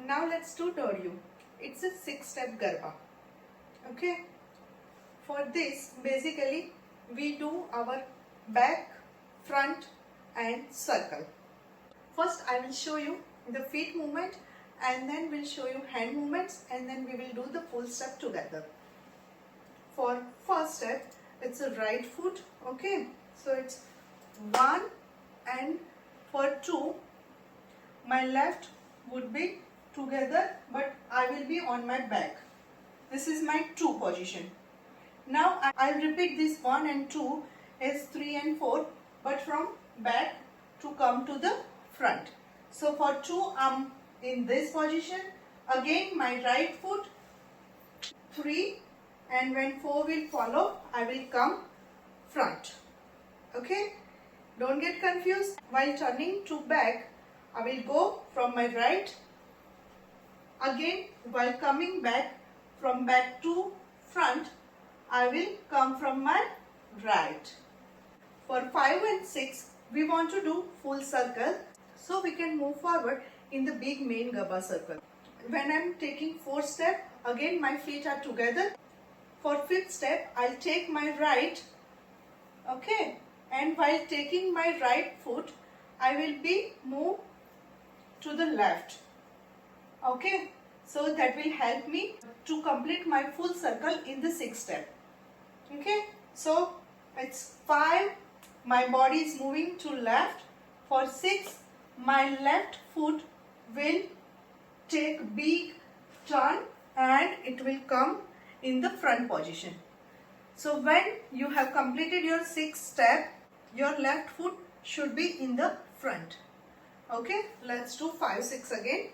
Now let's do Doryu. It's a 6-step Garba. Okay. For this, basically, we do our back, front and circle. First, I will show you the feet movement and then we'll show you hand movements and then we will do the full step together. For first step, it's a right foot. Okay. So it's 1 and for 2, my left would be together but I will be on my back. This is my 2 position. Now I'll repeat this 1 and 2 as 3 and 4 but from back to come to the front. So for 2 I'm in this position. Again my right foot 3 and when 4 will follow I will come front. Okay. Don't get confused. While turning to back I will go from my right. Again while coming back from back to front I will come from my right. For 5 and 6 we want to do full circle, so we can move forward in the big main Garba circle. When I am taking 4th step, again my feet are together. For 5th step I'll take my right, okay, and while taking my right foot I will be move to the left. Okay, so that will help me to complete my full circle in the 6th step. Okay, so it's 5, my body is moving to left. For 6, my left foot will take big turn and it will come in the front position. So when you have completed your 6th step, your left foot should be in the front. Okay, let's do 5, 6 again.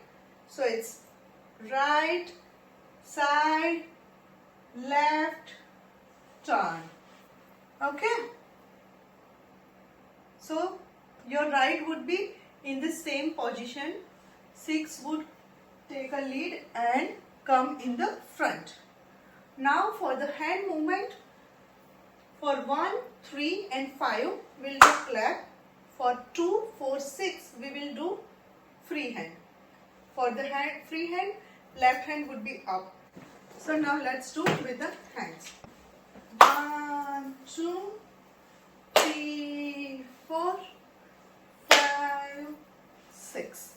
So it's right, side, left, turn. Okay. So your right would be in the same position. 6 would take a lead and come in the front. Now for the hand movement, for 1, 3 and 5 we'll do clap. For 2, 4, 6 we will do free hand. For the free hand, left hand would be up. So now let's do with the hands. 1, 2, 3, 4, 5, 6.